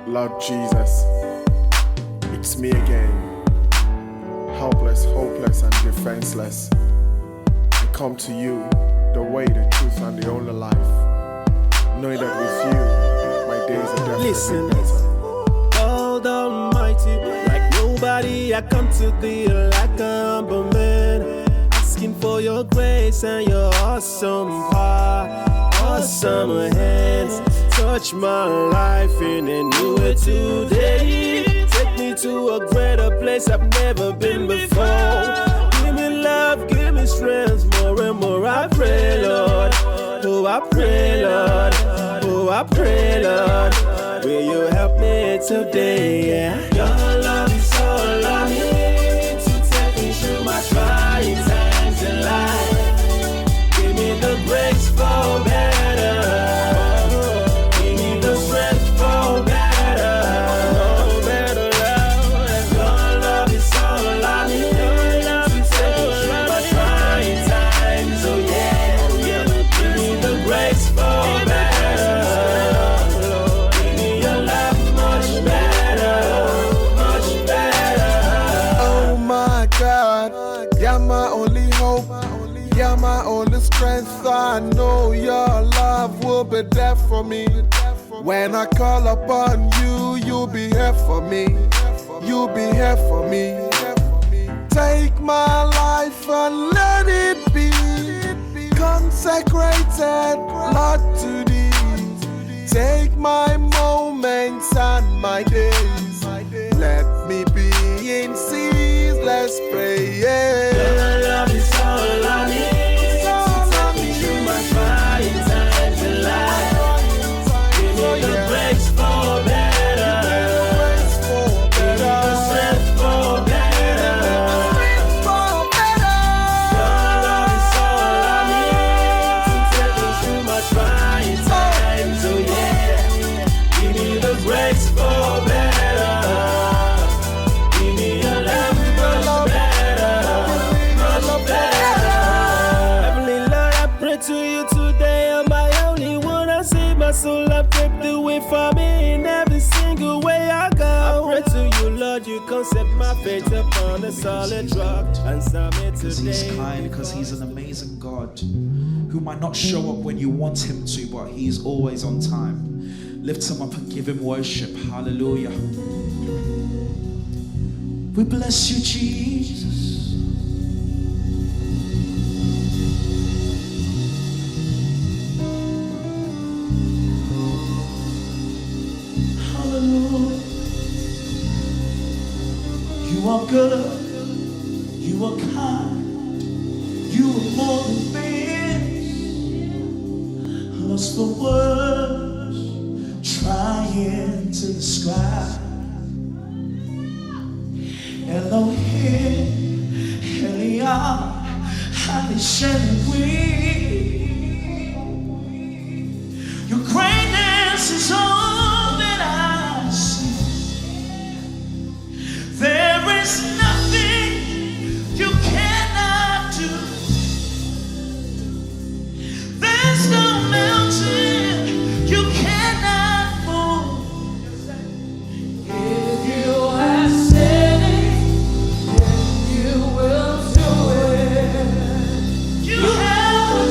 Lord Jesus, it's me again, helpless, hopeless, and defenseless. I come to you, the way, the truth, and the only life, knowing that with you, my days are definitely better. God Almighty, like nobody, I come to thee like a humble man, asking for your grace and your awesome power, awesome hands. Touch my life in a new way today. Take me to a greater place I've never been before. Give me love, give me strength, more and more I pray, Lord. Oh, I pray, Lord. Oh, I pray, Lord. Will you help me today? Yeah. Your love is all I need to take me through my trying times in life. Give me the grace for better. I know your love will be there for me. When I call upon you, you'll be here for me. You'll be here for me. Take my life and let it be consecrated, Lord, to thee. Take my moments and my days. Let me be in ceaseless prayer. Your love is all I need. Set my faith upon a solid rock and submit today. Because he's kind, because he's an amazing God who might not show up when you want him to, but he's always on time. Lift him up and give him worship. Hallelujah. We bless you, Jesus. Hallelujah. You are good, you are kind, you are more than things. Lost for words, trying to describe. Elohim, Eliah, Hanishenui. Your greatness is all that I see. There is nothing you cannot do. There's no mountain you cannot move. If you have said it, then you will do it. You have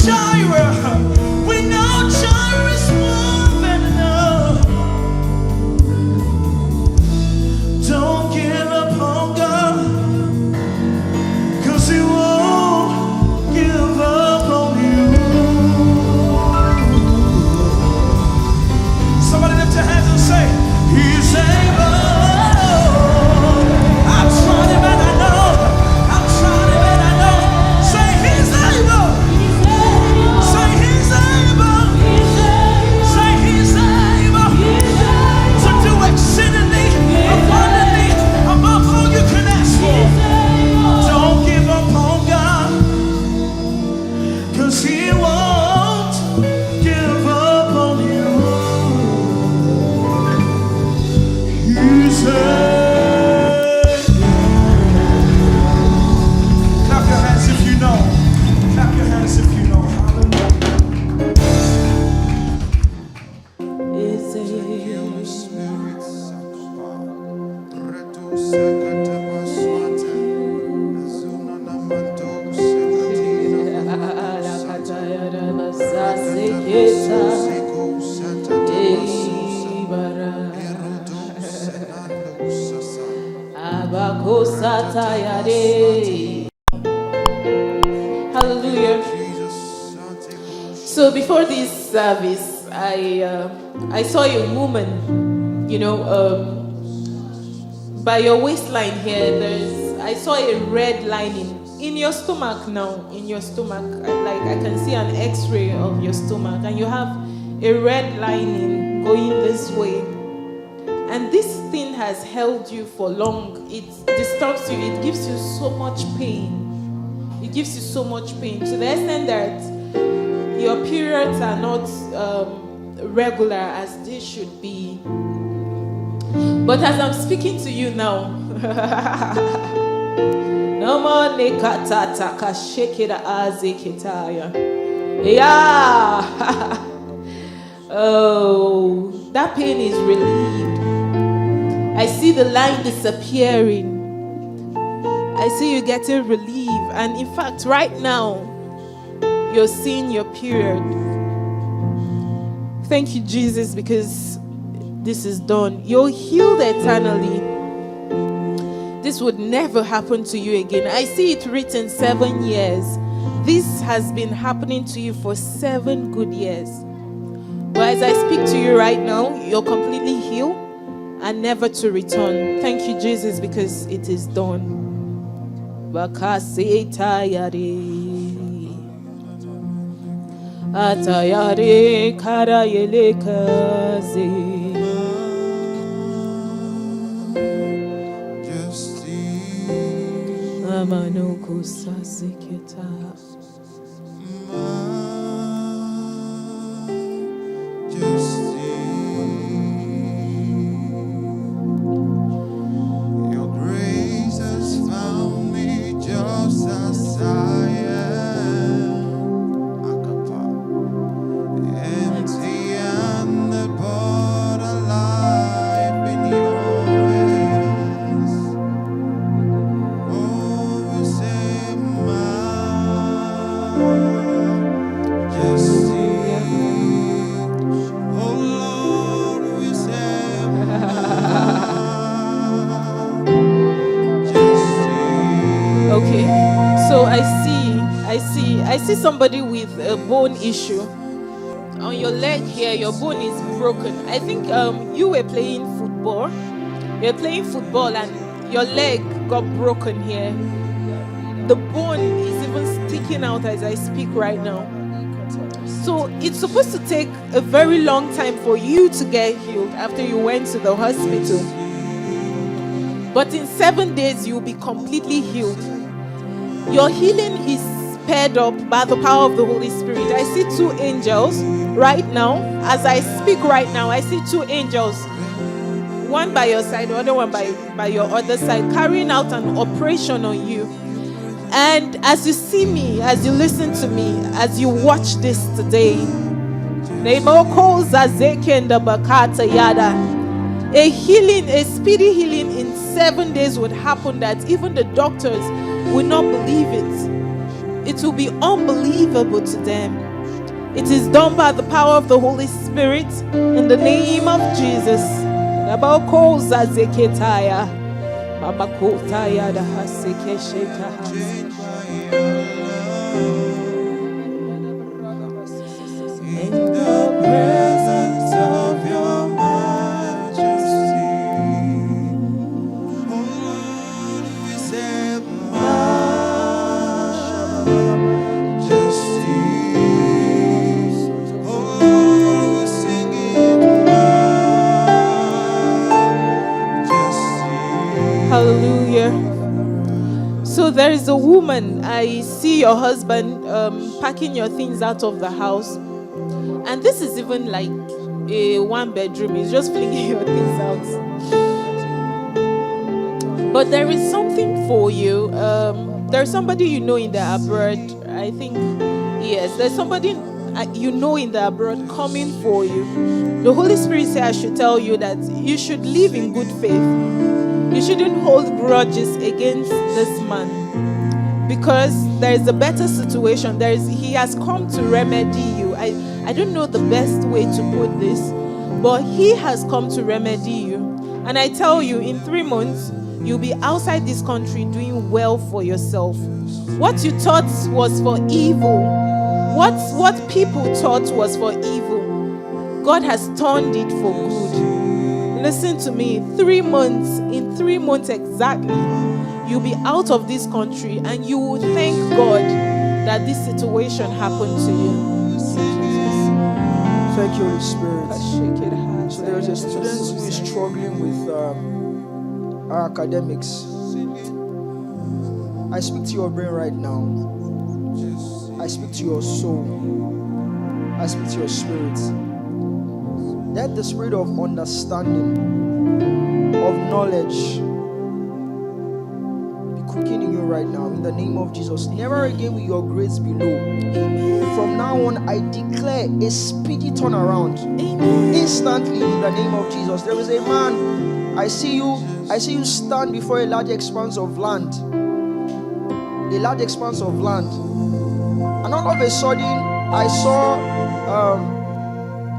Jireh. We know Jireh is more than enough. Don't give up on God, 'cause He won't give up on you. Somebody lift your hands and say, He's able. I've tried Him and I know. I've tried Him and I know. Say He's able. Say He's able. Say He's able to do exceedingly abundantly above all you can ask for. Don't give up on God, 'cause He won't give up on you. He's able. Clap your hands if you know. Clap your hands if you know. Hallelujah. Hallelujah. So before this service, I saw a woman, by your waistline here. I saw a red lining in your stomach now. In your stomach, I can see an X-ray of your stomach, and you have a red lining going this way. And this thing has held you for long. It disturbs you. It gives you so much pain. It gives you so much pain to the extent that your periods are not regular as they should be. But as I'm speaking to you now, no more nekatata kashekira azekitaya. Yeah. Oh, that pain is relieved. I see the line disappearing. I see you getting relief. And in fact, right now, you're seeing your period. Thank you, Jesus, because this is done. You're healed eternally. This would never happen to you again. I see it written 7 years. This has been happening to you for 7 good years. But as I speak to you right now, you're completely healed and never to return. Thank you, Jesus, because it is done. Atayare karayele kaze. Amano kusasiketa. Your grace has found me just as I am. Empty and but alive in your hands. Oh, we say, majesty. Oh Lord, we say, majesty. Okay, so I see somebody with a bone issue. On your leg here, your bone is broken. I think you were playing football. You're playing football and your leg got broken here. The bone is even sticking out as I speak right now. So it's supposed to take a very long time for you to get healed after you went to the hospital. But in 7 days, you'll be completely healed. Your healing is sped up by the power of the Holy Spirit. I see 2 angels right now. As I speak right now, I see 2 angels. One by your side, the other one by your other side, carrying out an operation on you. And as you see me, as you listen to me, as you watch this today, a healing, a speedy healing in 7 days would happen that even the doctors would not believe it. it will be unbelievable to them. It is done by the power of the Holy Spirit in the name of Jesus. In the presence of your majesty, oh Lord, we say majesty. Oh Lord, we sing it majesty. Hallelujah. So there is a woman, I see your husband packing your things out of the house. And this is even like a one bedroom. He's just flinging your things out. But there is something for you. There's somebody you know in the abroad. I think, yes, there's somebody you know in the abroad coming for you. The Holy Spirit said I should tell you that you should live in good faith. You shouldn't hold grudges against this man, because there is a better situation. He has come to remedy you. I don't know the best way to put this, but he has come to remedy you. And I tell you, in 3 months, you'll be outside this country doing well for yourself. What you thought was for evil, what people thought was for evil, God has turned it for good. Listen to me, in 3 months exactly, you'll be out of this country and you will thank God that this situation happened to you. Thank you, Holy Spirit. So there is a student who is struggling with our academics. I speak to your brain right now. I speak to your soul. I speak to your spirit. Let the spirit of understanding, of knowledge, be quickening you right now in the name of Jesus. Never again will your grades be low. From now on, I declare a speedy turnaround. Instantly in the name of Jesus. There is a man, I see you stand before a large expanse of land. A large expanse of land. And all of a sudden, I saw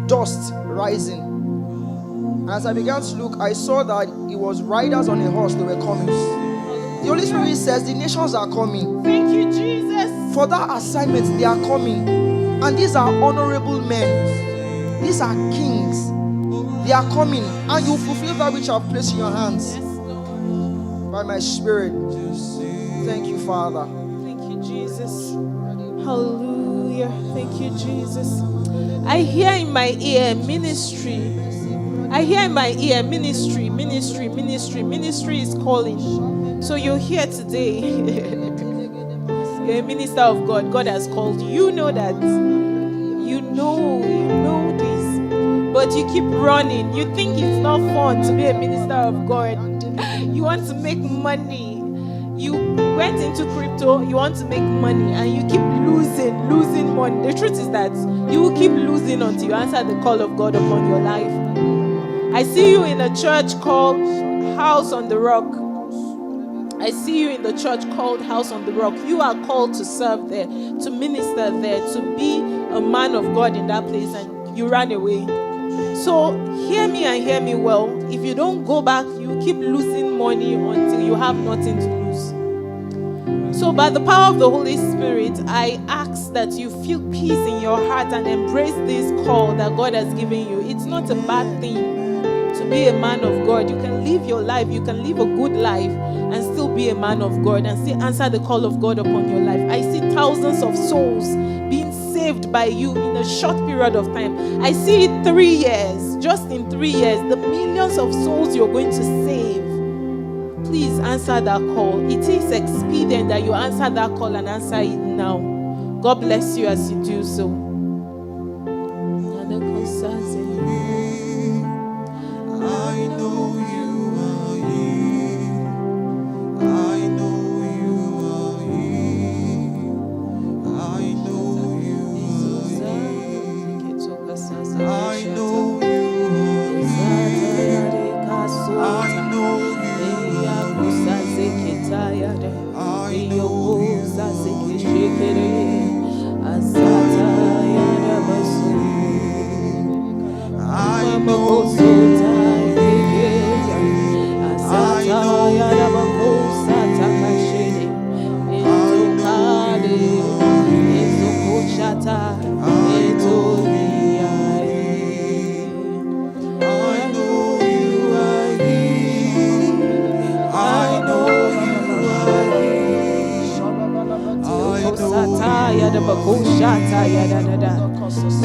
dust rising. And as I began to look, I saw that it was riders on a horse that were coming. The Holy Spirit says the nations are coming. Thank you, Jesus. For that assignment, they are coming. And these are honorable men. These are kings. They are coming. And you fulfill that which I've placed in your hands. Yes, Lord. By my spirit. Thank you, Father. Thank you, Jesus. Hallelujah. Thank you, Jesus. I hear in my ear ministry. I hear in my ear ministry. Ministry is calling. So you're here today. You're a minister of God. God has called you. You know that. You know this. But you keep running. You think it's not fun to be a minister of God. You want to make money. You went into crypto, you want to make money, and you keep losing money. The truth is that you will keep losing until you answer the call of God upon your life. I see you in a church called House on the Rock. I see you in the church called House on the Rock. You are called to serve there, to minister there, to be a man of God in that place, and you ran away. So hear me and hear me well. If you don't go back, you keep losing money until you have nothing to lose. So by the power of the Holy Spirit, I ask that you feel peace in your heart and embrace this call that God has given you. It's not a bad thing to be a man of God. You can live your life, you can live a good life and still be a man of God and still answer the call of God upon your life. I see thousands of souls being saved by you in a short period of time. I see it 3 years, just in 3 years, the millions of souls you're going to save. Please answer that call. It is expedient that you answer that call and answer it now. God bless you as you do so. I know you are here. I know you are here. I know you are here. I know you are here. I know you are here. I know you are here.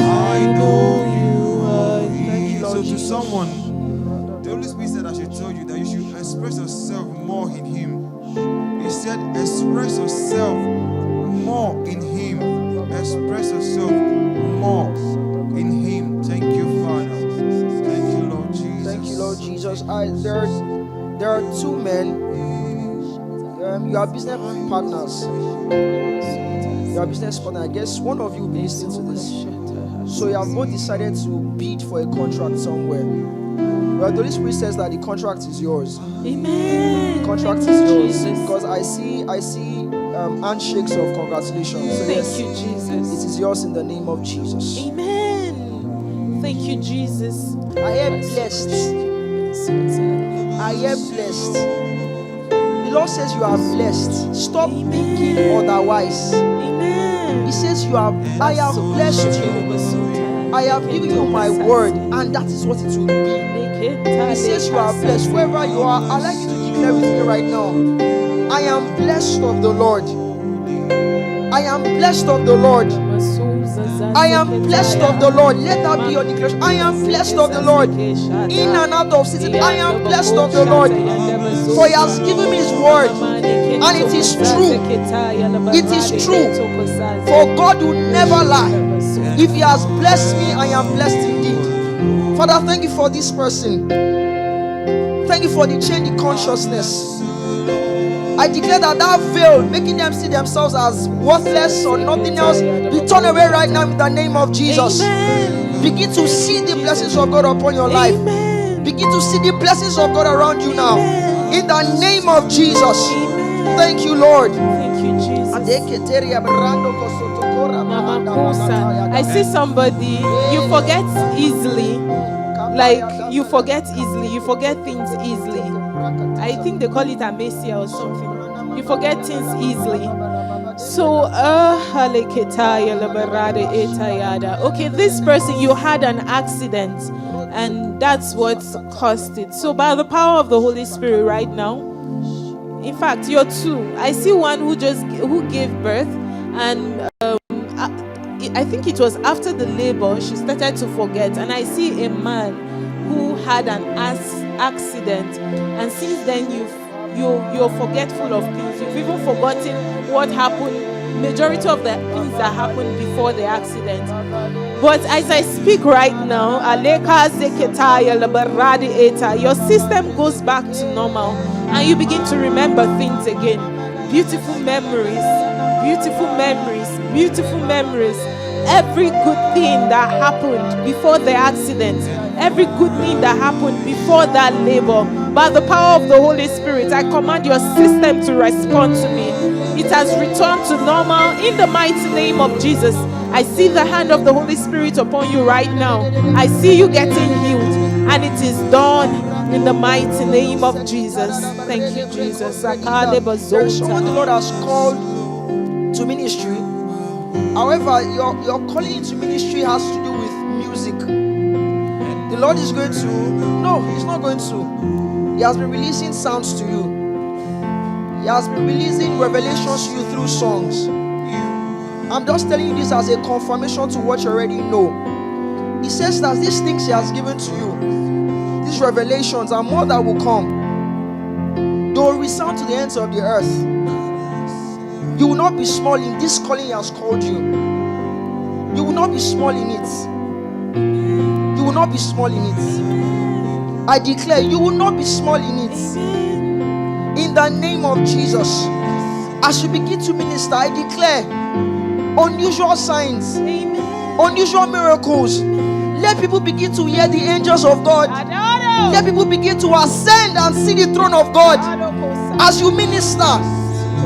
I know you are Thank you, here. Lord So to Jesus. someone, the Holy Spirit said I should tell you that you should express yourself more in Him. He said, express yourself more in Him. Express yourself more in Him. Thank you, Father. Thank you, Lord Jesus. Thank you, Lord Jesus. There are two men. You are business partners. You are business partner. I guess one of you will be listening to this. So you have both decided to bid for a contract somewhere. Well, the Holy Spirit says that the contract is yours. Amen. The contract is yours. Because I see handshakes of congratulations. So Thank yes, you, Jesus. it is yours in the name of Jesus. Amen. Thank you, Jesus. I am blessed. I am blessed. The Lord says you are blessed. Stop thinking otherwise. Amen. He says I have blessed you. I have given you my word, and that is what it will be. He says you are blessed. Wherever you are, I'd like you to declare with me right now. I am blessed of the Lord. I am blessed of the Lord. I am blessed of the Lord. Let that be your declaration. I am blessed of the Lord. In and out of season, I am blessed of the Lord. For He has given me His word, and it is true. It is true. For God will never lie. If He has blessed me, I am blessed indeed. Father, thank you for this person. Thank you for the change in consciousness. I declare that veil making them see themselves as worthless or nothing else be torn away right now in the name of Jesus. Amen. Begin to see the blessings of God upon your life. Amen. Begin to see the blessings of God around you now. In the name of Jesus. Amen. Thank you, Lord. Thank you, Jesus. Mama Kosa. I see somebody, you forget easily. Like, you forget easily. You forget things easily. I think they call it amnesia or something. You forget things easily. So, okay, this person, you had an accident, and that's what caused it. So, by the power of the Holy Spirit right now, in fact, you're two. I see one who gave birth, and I think it was after the labor she started to forget, and I see a man who had an accident, and since then you're forgetful of things. You've even forgotten what happened, majority of the things that happened before the accident. But as I speak right now, your system goes back to normal, and you begin to remember things again. Beautiful memories, beautiful memories, beautiful memories. Every good thing that happened before the accident, every good thing that happened before that labor, by the power of the Holy Spirit, I command your system to respond to me. It has returned to normal in the mighty name of Jesus. I see the hand of the Holy Spirit upon you right now. I see you getting healed, and it is done in the mighty name of Jesus. Thank you, Jesus. There is someone the Lord has called to ministry. However, your calling into ministry has to do with music. The Lord is going to... No, He's not going to. He has been releasing sounds to you. He has been releasing revelations to you through songs. I'm just telling you this as a confirmation to what you already know. He says that these things He has given to you, these revelations, and more that will come, they will resound to the ends of the earth. You will not be small in this calling He has called you. You will not be small in it. You will not be small in it. I declare you will not be small in it. In the name of Jesus. As you begin to minister, I declare unusual signs, unusual miracles. Let people begin to hear the angels of God. Let people begin to ascend and see the throne of God as you minister.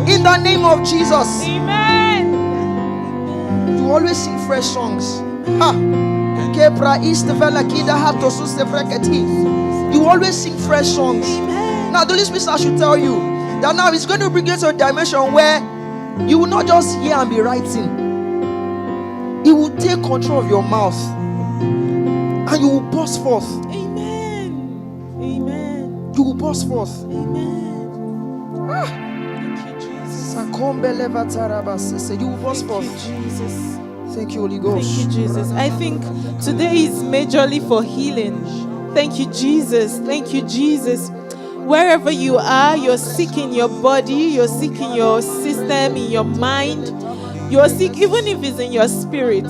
In the name of Jesus. Amen. You always sing fresh songs. You always sing fresh songs. Now the Holy Spirit, I should tell you that now it's going to bring you to a dimension where you will not just hear and be writing. He will take control of your mouth, and you will burst forth. Amen. Amen. You will burst forth. Amen. Thank you, Jesus. You will burst Thank you, forth. Jesus. Thank you, Holy Ghost. Thank you, Jesus. I think today is majorly for healing. Thank you, Jesus. Thank you, Jesus. Wherever you are, you're sick in your body, you're sick in your system, in your mind. You're sick, even if it's in your spirit.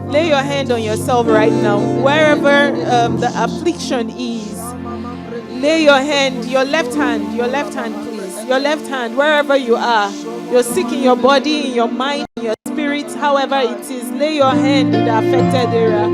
Lay your hand on yourself right now. Wherever the affliction is, lay your hand, your left hand, please. Your left hand, wherever you are. You're sick in your body, in your mind, in your spirit, however it is. Lay your hand in the affected area.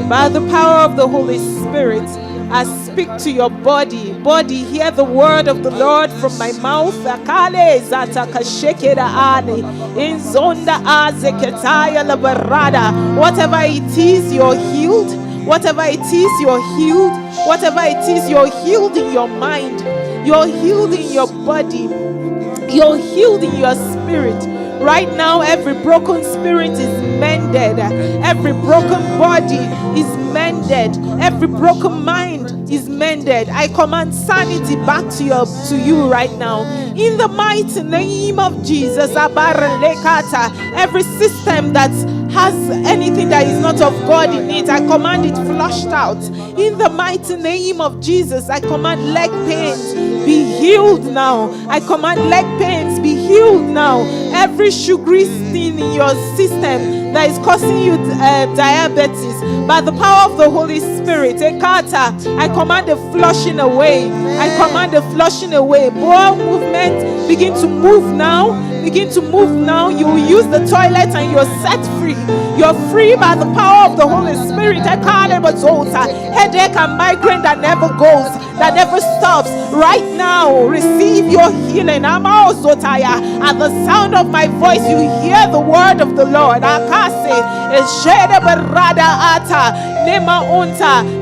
By the power of the Holy Spirit, I speak to your body. Body, hear the word of the Lord from my mouth. Akale zatakashekera ale. Inzonda azeketaya labarada. Whatever it is, you're healed. Whatever it is, you're healed. Whatever it is, you're healed in your mind. You're healed in your body. You're healed in your spirit. Right now, every broken spirit is mended. Every broken body is mended. Every broken mind is mended. I command sanity back to you right now. In the mighty name of Jesus, every system that has anything that is not of God in it, I command it flushed out. In the mighty name of Jesus, I command leg pains be healed now. I command leg pains be healed now. Every sugary thing in your system that is causing you diabetes, by the power of the Holy Spirit, I command the flushing away. I command the flushing away. Bowel movement, begin to move now. Begin to move now. You will use the toilet and you're set free. You're free by the power of the Holy Spirit. Headache and migraine that never goes, that never stops. Right now, receive your healing. At the sound of my voice, you hear the word of the Lord.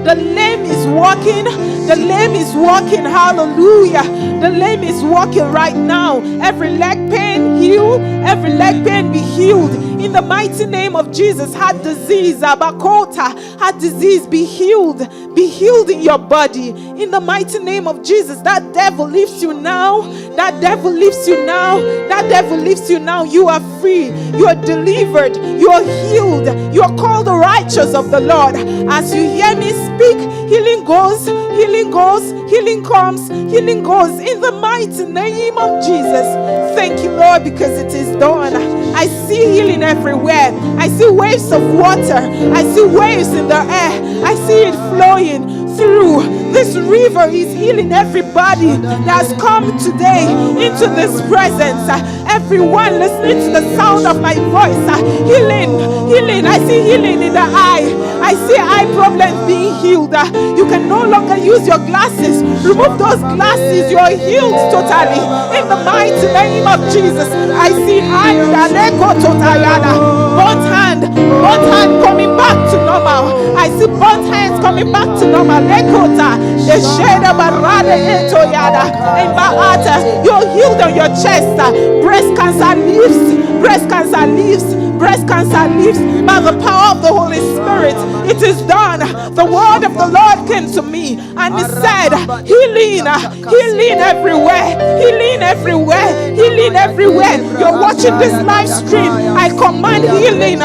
The lame is walking. The lame is walking. Hallelujah. The lame is walking right now. Every leg pain heal. Every leg pain be healed. In the mighty name of Jesus, heart disease, heart disease be healed. Be healed in your body. In the mighty name of Jesus, that devil leaves you now. That devil leaves you now. That devil leaves you now. You are free. You are delivered. You are healed. You are called the righteous of the Lord. As you hear me speak, healing goes, healing goes, healing comes, healing goes. In the mighty name of Jesus. Thank you, Lord, because it is done. I see healing everywhere. I see waves of water. I see waves in the air. I see it flowing through. This river is healing everybody that has come today into this presence. Everyone listening to the sound of my voice. Healing, healing. I see healing in the eye. I see eye problems being healed. You can no longer use your glasses. Remove those glasses. You are healed totally. In the mighty name of Jesus. I see eye burnt hand coming back to normal. I see burnt hands coming back to normal. The shade of a rada into yada. In my heart, you're healed on your chest. Breast cancer leaves. Breast cancer leaves. Breast cancer leaves by the power of the Holy Spirit. It is done. The word of the Lord came to me and he said, healing, healing everywhere, healing everywhere, healing everywhere. You're watching this live stream. I command healing.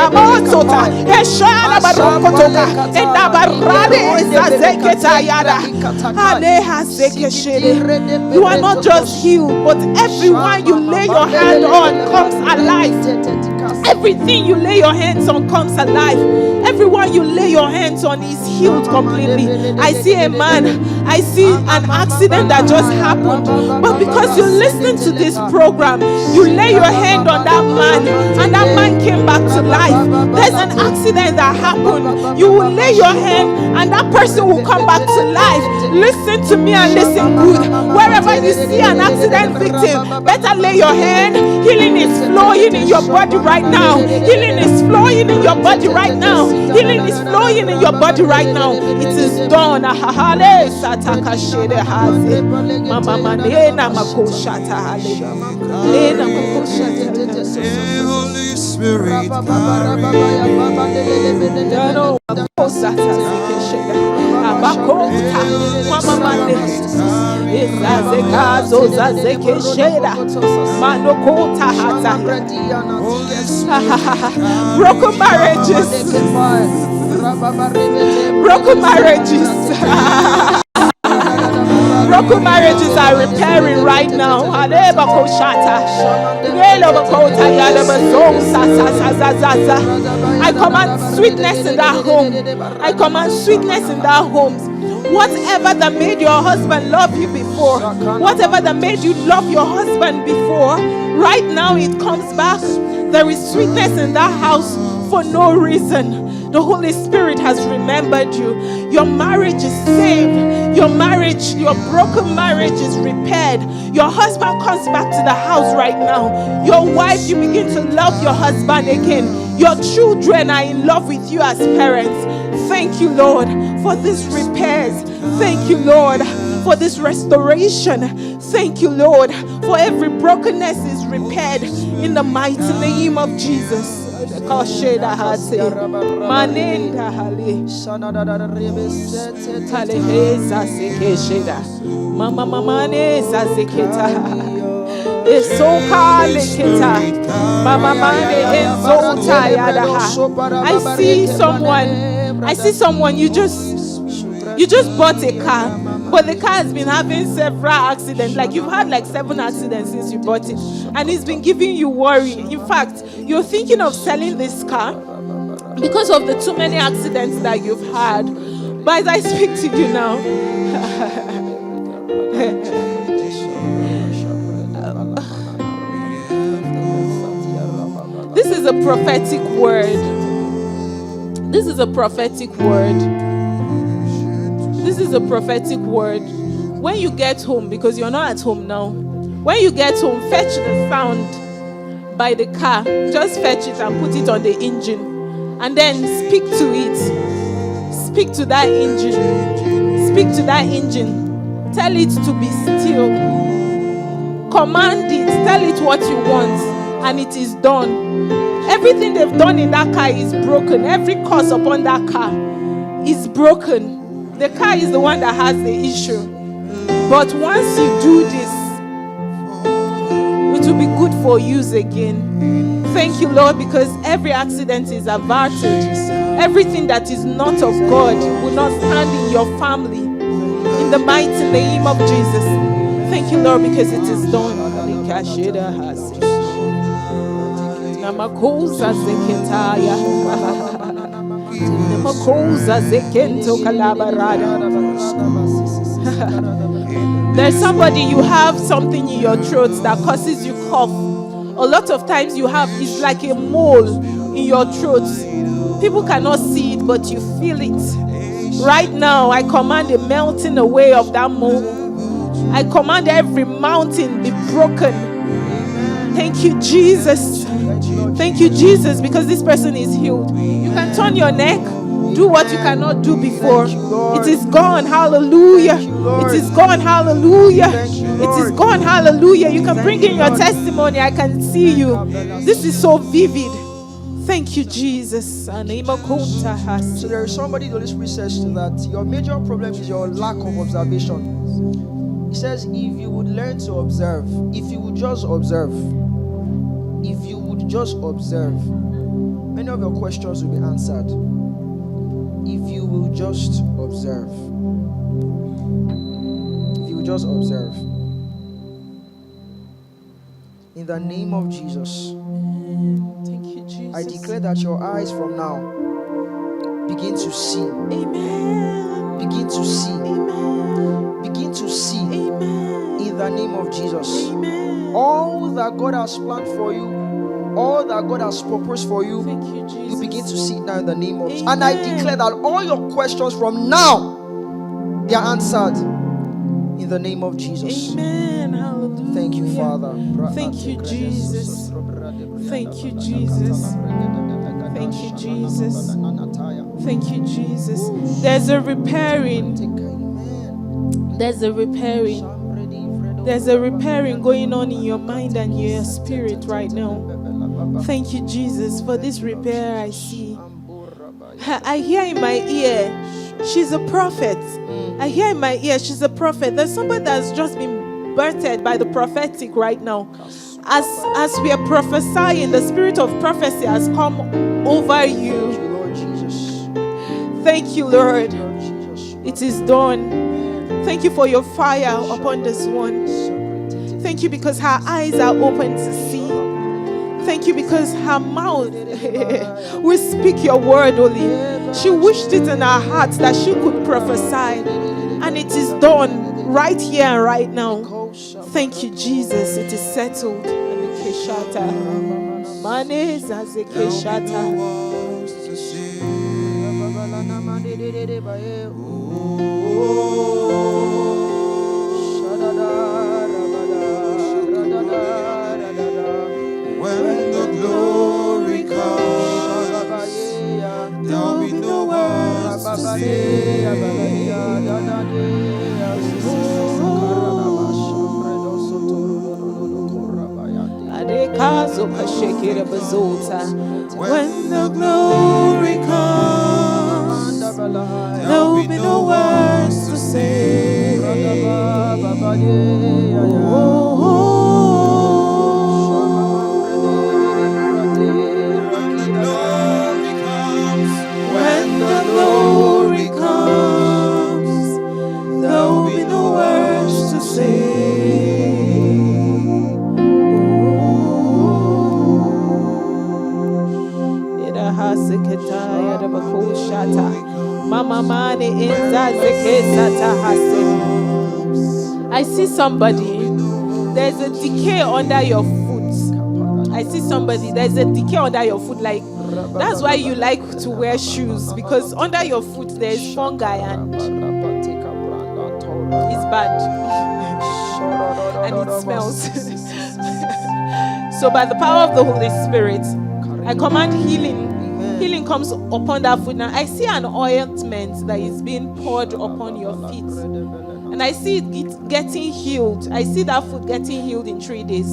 You are not just healed, but everyone you lay your hand on comes alive. Everything you lay your hands on comes alive. Everyone you lay your hands on is healed completely. I see a man, I see an accident that just happened. But because you listen to this program, you lay your hand on that man and that man came back to life. There's an accident that happened. You will lay your hand and that person will come back to life. Listen to me and listen good. Wherever you see an accident victim, better lay your hand. Healing is flowing in your body right now. Healing is flowing in your body right now. Healing is flowing in your body right now. It is done. Holy Spirit, Ezazekazo zazekesheda. Manokota hataya. Broken marriages. Broken marriages. Broken marriages are repairing right now. I command sweetness in that home. I command sweetness in that home. Whatever that made your husband love you before, whatever that made you love your husband before, right now it comes back. There is sweetness in that house for no reason. The Holy Spirit has remembered you. Your marriage is saved. Your marriage, your broken marriage is repaired. Your husband comes back to the house right now. Your wife, you begin to love your husband again. Your children are in love with you as parents. Thank you, Lord, for this repairs. Thank you, Lord, for this restoration. Thank you, Lord, for every brokenness is repaired in the mighty name of Jesus. I see someone, you just bought a car, but the car has been having several accidents. Like you've had like 7 accidents since you bought it, and it's been giving you worry. In fact, you're thinking of selling this car because of the too many accidents that you've had. But as I speak to you now, this is a prophetic word. This is a prophetic word. This is a prophetic word. When you get home, because you're not at home now, when you get home, fetch the sound by the car. Just fetch it and put it on the engine. And then speak to it. Speak to that engine. Speak to that engine. Tell it to be still. Command it. Tell it what you want. And it is done. Everything they've done in that car is broken. Every curse upon that car is broken. The car is the one that has the issue. But once you do this, it will be good for you again. Thank you, Lord, because every accident is averted. Everything that is not of God will not stand in your family. In the mighty name of Jesus. Thank you, Lord, because it is done. Namakosa zeketaya. Namakosa zekento kalabarada. There's somebody, you have something in your throat that causes you cough. A lot of times you have, it's like a mole in your throat. People cannot see it, but you feel it. Right now, I command a melting away of that mole. I command every mountain be broken. Thank you, Jesus. Thank you, Jesus, because this person is healed. You can turn your neck, do what you cannot do before. It is gone, hallelujah. It is gone, hallelujah. It is gone, hallelujah. You can bring in your testimony. I can see you. This is so vivid. Thank you, Jesus. So there is somebody the Holy Spirit says to that your major problem is your lack of observation. He says, if you would learn to observe, if you would just observe, if you would just observe, many of your questions will be answered. If you will just observe. If you will just observe. In the name of Jesus. Thank you, Jesus. I declare that your eyes from now begin to see. Amen. Begin to see. Amen. Begin to see. Amen. In the name of Jesus. Amen. All that God has planned for you, all that God has proposed for you, Thank you, Jesus. you begin to see it now in the name of Jesus. Amen. And I declare that all your questions from now, they are answered in the name of Jesus. Amen. Hallelujah. Thank you, Father. Thank you, Jesus. Thank you, Jesus. Thank you, Jesus. Thank you, Jesus. There's a repairing. There's a repairing. There's a repairing going on in your mind and your spirit right now. Thank you, Jesus, for this repair I see. I hear in my ear, she's a prophet. I hear in my ear, she's a prophet. There's somebody that's just been birthed by the prophetic right now. As we are prophesying, the spirit of prophecy has come over you. Lord Jesus. Thank you, Lord. Lord Jesus. It is done. Thank you for your fire upon this one. Thank you because her eyes are open to see. Thank you because her mouth will speak your word only. She wished it in her heart that she could prophesy. And it is done right here and right now. Thank you, Jesus. It is settled. When the glory comes, there'll be no words to say. When the glory comes, there'll be no words to say. When the glory comes, there'll be no words to say. I see somebody. There's a decay under your foot. I see somebody. There's a decay under your foot. Like that's why you like to wear shoes, because under your foot there's fungi and it's bad and it smells. So by the power of the Holy Spirit, I command healing. Healing comes upon that foot. Now I see an ointment that is being poured upon your feet, and I see it getting healed. I see that foot getting healed in 3 days.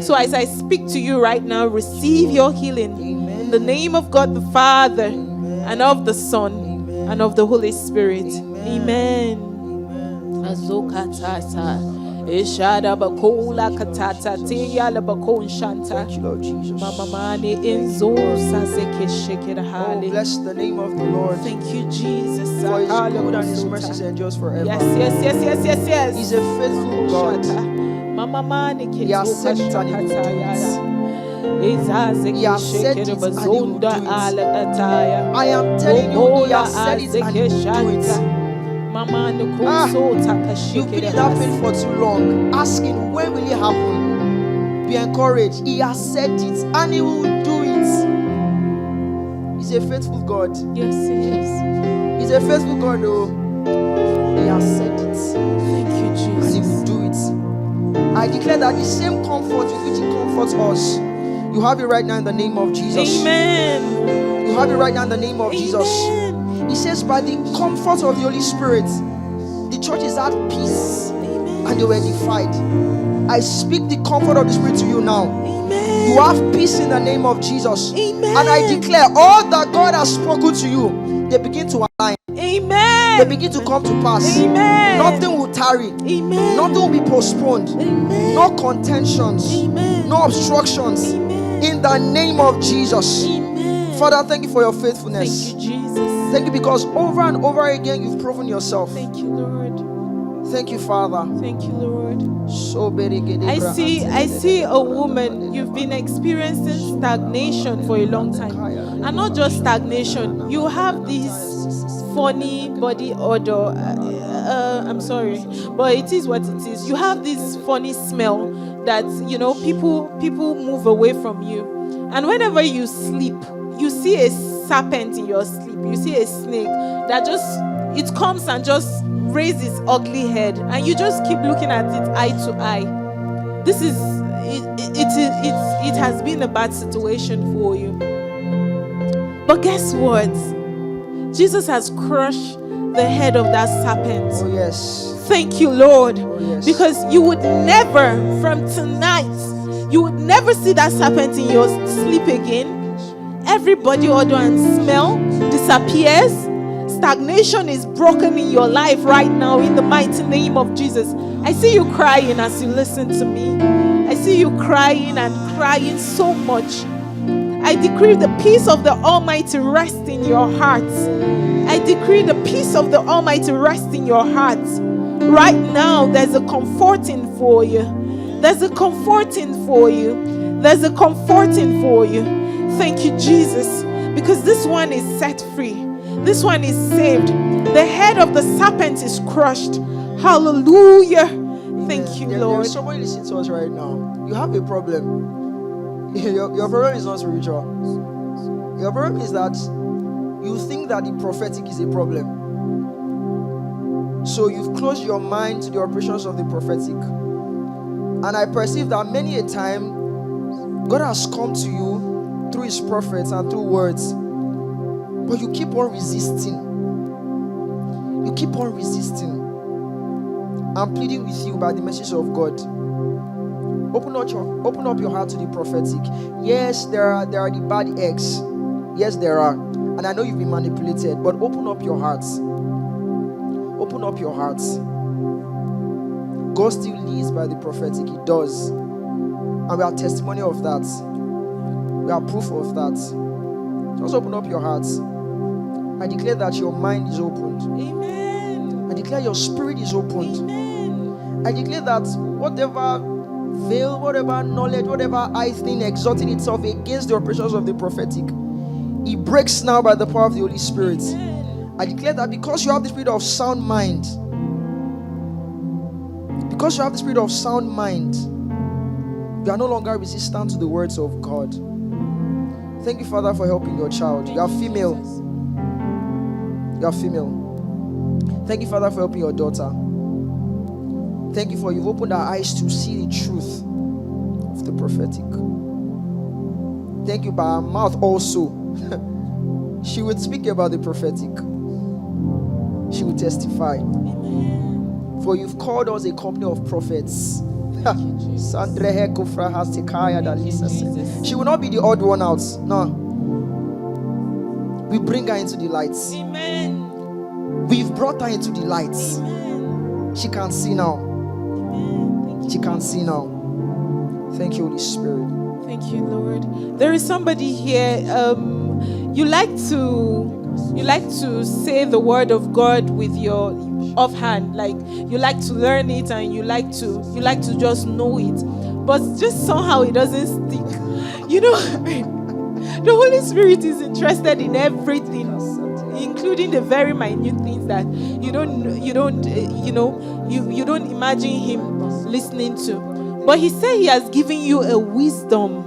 So as I speak to you right now, receive your healing in the name of God the Father, and of the Son, and of the Holy Spirit. Amen. Ishada bakola katata teya la bakon shanta. Lord Jesus. Mama mane inzo saseke shekera Oh, hali. bless the name of the Lord. Thank you, Jesus. For his Sakala good and his basuta. mercies endures forever. Yes. He's a faithful God. Mama mane He has said it and he will do it. He has said it and he will do it. I am telling you, he has said it and he will do it. You've been in that pain for too long, asking when will it happen. Be encouraged. He has said it and he will do it. He's a faithful God. Yes, he is. He's a faithful God, though. He has said it Thank you, and he Jesus. will do it. I declare that the same comfort with which he comforts us, you have it right now in the name of Jesus. Amen. You have it right now in the name of Jesus. Amen. He says, by the comfort of the Holy Spirit, the church is at peace and they were edified. I speak the comfort of the Spirit to you now. Amen. You have peace in the name of Jesus. Amen. And I declare all that God has spoken to you, they begin to align. Amen. They begin to come to pass. Amen. Nothing will tarry. Amen. Nothing will be postponed. Amen. No contentions. Amen. No obstructions. Amen. In the name of Jesus. Amen. Father, thank you for your faithfulness. Thank you, Jesus. Thank you because over and over again you've proven yourself. Thank you, Lord. Thank you, Father. Thank you, Lord. So I see a woman. You've been experiencing stagnation for a long time, and not just stagnation. You have this funny body odor. I'm sorry, but it is what it is. You have this funny smell that people move away from you, and whenever you sleep, you see a serpent in your sleep. You see a snake that it comes and just raises its ugly head, and you just keep looking at it eye to eye. This is it has been a bad situation for you. But guess what? Jesus has crushed the head of that serpent. Oh yes. Thank you, Lord. Oh, yes. Because you would never, from tonight, you would never see that serpent in your sleep again. Every body odor and smell, the disappears. Stagnation is broken in your life right now in the mighty name of Jesus. I see you crying as you listen to me. I see you crying and crying so much. I decree the peace of the Almighty rest in your hearts. I decree the peace of the Almighty rest in your hearts. Right now, there's a comforting for you. There's a comforting for you. There's a comforting for you. Thank you, Jesus, because this one is set free. This one is saved. The head of the serpent is crushed. Hallelujah. Thank you, Lord. There's somebody listening to us right now. You have a problem. Your problem is not spiritual. Your problem is that you think that the prophetic is a problem. So you've closed your mind to the operations of the prophetic. And I perceive that many a time God has come to you through his prophets and through words. But you keep on resisting. You keep on resisting. I'm pleading with you by the message of God. Open up your heart to the prophetic. Yes, there are the bad eggs. Yes, there are. And I know you've been manipulated, but open up your hearts. Open up your hearts. God still leads by the prophetic. He does. And we are testimony of that. We are proof of that. Just open up your hearts. I declare that your mind is opened. Amen. I declare your spirit is opened. Amen. I declare that whatever veil, whatever knowledge, whatever high thing exalting itself against the operations of the prophetic, it breaks now by the power of the Holy Spirit. Amen. I declare that because you have the spirit of sound mind, because you have the spirit of sound mind, you are no longer resistant to the words of God. Thank you, Father, for helping your child. You are female. You are female. Thank you, Father, for helping your daughter. Thank you for you've opened our eyes to see the truth of the prophetic. Thank you, by her mouth also. She would speak about the prophetic. She would testify. Amen. For you've called us a company of prophets. She will not be the odd one out. No. We bring her into the lights. Amen. We've brought her into the lights. Amen. She can see now. Amen. She can see now. Thank you, Holy Spirit. Thank you, Lord. There is somebody here. You like to say the word of God with your offhand, like you like to learn it and you like to just know it, but just somehow it doesn't stick. You know, the Holy Spirit is interested in everything, including the very minute things that you don't imagine him listening to. But he said he has given you a wisdom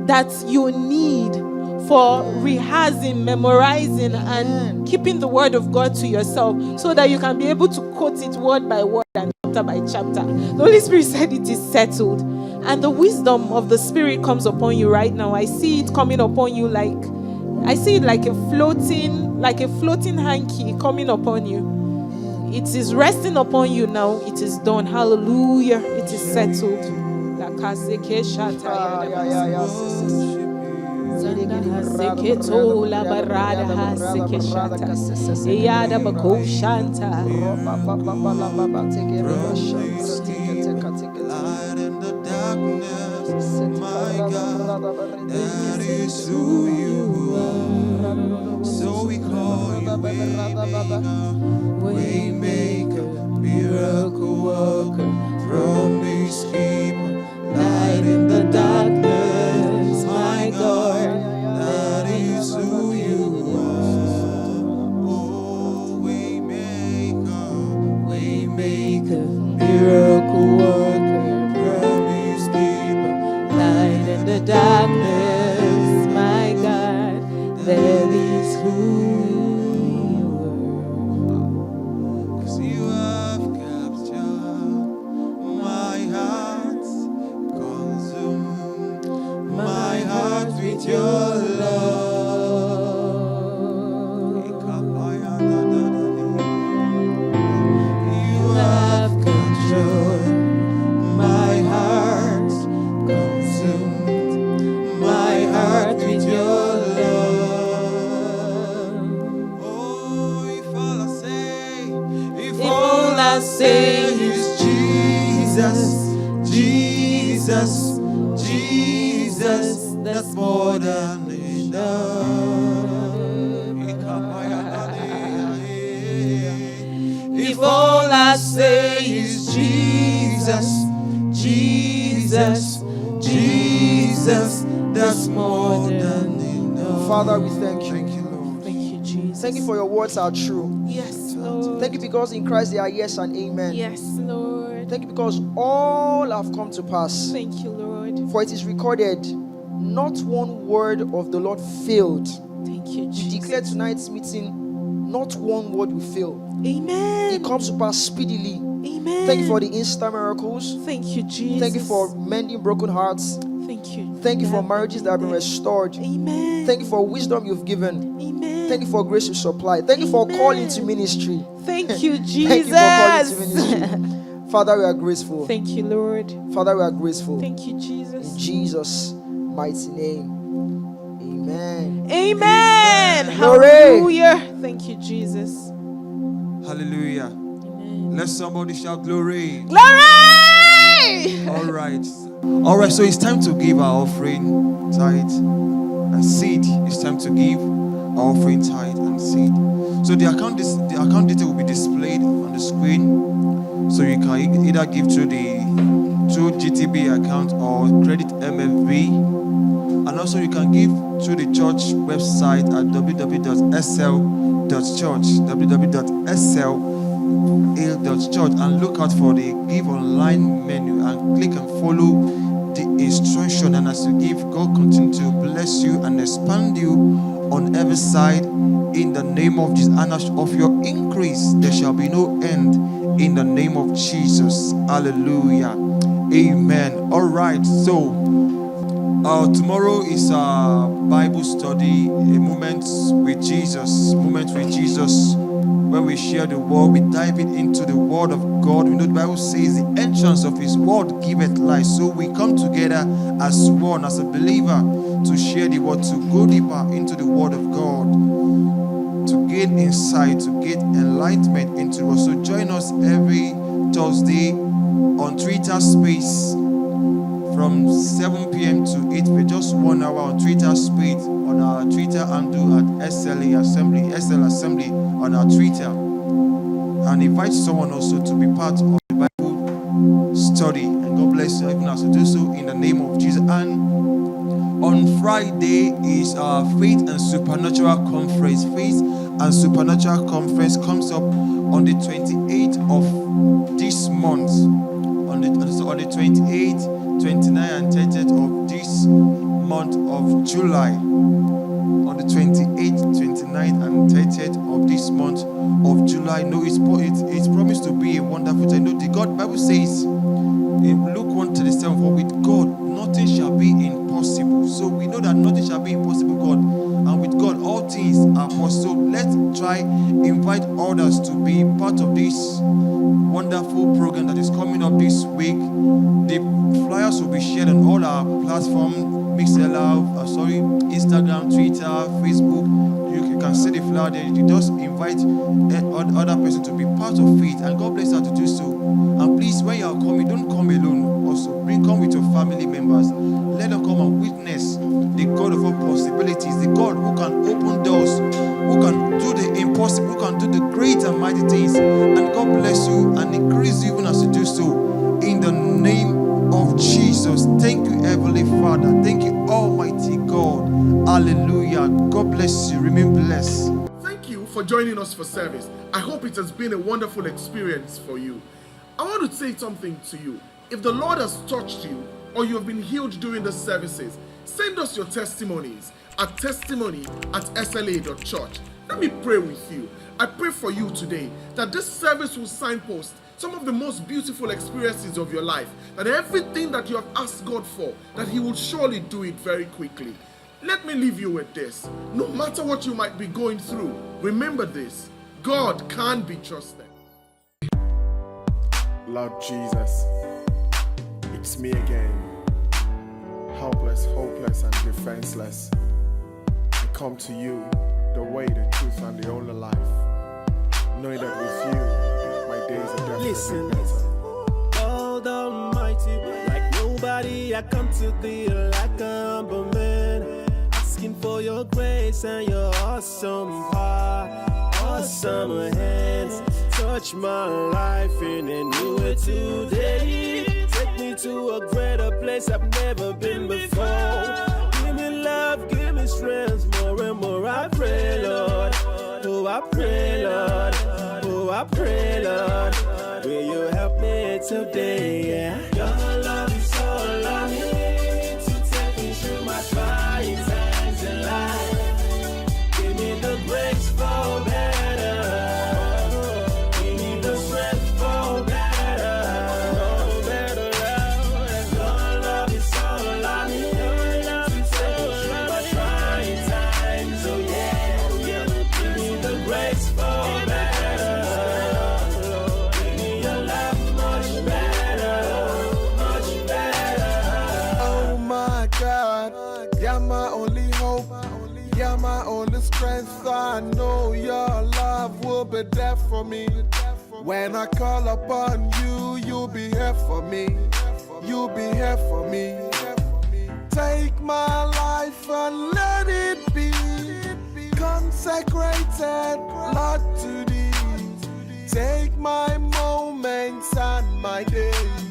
that you need for rehearsing, memorizing, and keeping the word of God to yourself so that you can be able to quote it word by word and chapter by chapter. The Holy Spirit said it is settled. And the wisdom of the Spirit comes upon you right now. I see it coming upon you like a floating hanky coming upon you. It is resting upon you now. It is done. Hallelujah. It is settled. Light in the darkness, my God, that is who you are. So we call you Waymaker, miracle worker, promise keeper. Light in the darkness, my God, that is who you are. Oh, Waymaker, miracle worker, promise keeper. Light in the darkness, my God, that is who you are. 'Cause you have captured my heart, consumed my heart with your love. You have controlled my heart, consumed my heart with your love. I say is Jesus, Jesus, Jesus, that's more than enough. If all I say is Jesus, Jesus, Jesus, that's more than enough. Father, we thank you. Thank you, Lord. Thank you, Jesus. Thank you for your words are true. Yes, Lord. Thank you because in Christ they are yes and amen. Yes, Lord. Thank you because all have come to pass. Thank you, Lord. For it is recorded, not one word of the Lord failed. Thank you, We Jesus. declare tonight's meeting, not one word will fail. Amen. It comes to pass speedily. Amen. Thank you for the instant miracles. Thank you, Jesus. Thank you for mending broken hearts. Thank you. Thank you for marriages that have been restored. Amen. Thank you for wisdom you've given. Amen. Thank you for grace you supply. Thank you for calling to ministry. Thank you, Jesus. Thank you for calling to ministry. Father, we are grateful. Thank you, Lord. Father, we are grateful. Thank you, Jesus. In Jesus' mighty name. Amen. Amen. Glory. Hallelujah. Thank you, Jesus. Hallelujah. Amen. Let somebody shout glory. Glory. All right, so it's time to give our offering, tithe, and seed. It's time to give our offering, tithe, and seed. So the account detail will be displayed on the screen. So you can either give through GTB account or credit MFB. And also you can give through the church website at www.sl.church, and look out for the give online menu and click and follow the instruction. And as you give, God continue to bless you and expand you on every side in the name of Jesus. And as of your increase there shall be no end in the name of Jesus. Hallelujah. Amen. All right, so tomorrow is our Bible study, a moment with Jesus, where we share the word, we dive into the word of God. We know the Bible says the entrance of his word giveth life. So we come together as one, as a believer, to share the word, to go deeper into the word of God, to gain insight, to get enlightenment into it. So join us every Thursday on Twitter Space from 7 p.m. to 8 p.m. Just 1 hour on Twitter Space, on our Twitter handle at SL Assembly on our Twitter. And invite someone also to be part of the Bible study. And God bless you even as you do so in the name of Jesus. And on Friday is our Faith and Supernatural Conference. Faith and Supernatural Conference comes up on the 28th of this month. On the 28th, 29th and 30th of this month of July. On the 28th, 29th and 30th of this month of July. No, it's promised to be a wonderful time. No, the God Bible says in Luke 1:37, for with God nothing shall be impossible. So we know that nothing shall be impossible with God, and with God all things are possible. So let's try invite others to be part of this wonderful program that is coming up this week. The flyers will be shared on all our platforms, Instagram, Twitter, Facebook. You can see the flyer there. You just invite other person to be part of it, and God bless you to do so. And please, when you are coming, don't come alone. Also, come with your family members. Let them come and witness the God of all possibilities, the God who can open doors, who can do the impossible, who can do the great and mighty things. And God bless you and increase you even as you do so. In the name of Jesus. Thank you, Heavenly Father. Thank you, Almighty God. Hallelujah. God bless you. Remain blessed. Thank you for joining us for service. I hope it has been a wonderful experience for you. I want to say something to you. If the Lord has touched you or you have been healed during the services, send us your testimonies at testimony@sla.church. Let me pray with you. I pray for you today that this service will signpost some of the most beautiful experiences of your life, that everything that you have asked God for, that He will surely do it very quickly. Let me leave you with this. No matter what you might be going through, remember this: God can be trusted. Lord Jesus, it's me again, helpless, hopeless, and defenseless. I come to you, the way, the truth, and the only life, knowing that with you, my days are definitely Listen. better. God Almighty, like nobody, I come to thee like a humble man, asking for your grace and your awesome power, awesome hands. Touch my life in a new way today. Take me to a greater place I've never been before. Give me love, give me strength, more and more I pray, Lord. Oh, I pray, Lord. Oh, I pray, Lord. Will you help me today? Yeah. Your love is all I need to take me through my trying times in life. Give me the grace for better. Give me the strength for better. Oh, better love. Your love is all I need to take me through my trying times. Oh yeah. Give me the grace for better. You're my only hope, you're my only strength. I know your love will be there for me. When I call upon you, you'll be here for me. You'll be here for me. Take my life and let it be consecrated, Lord, to thee. Take my moments and my days.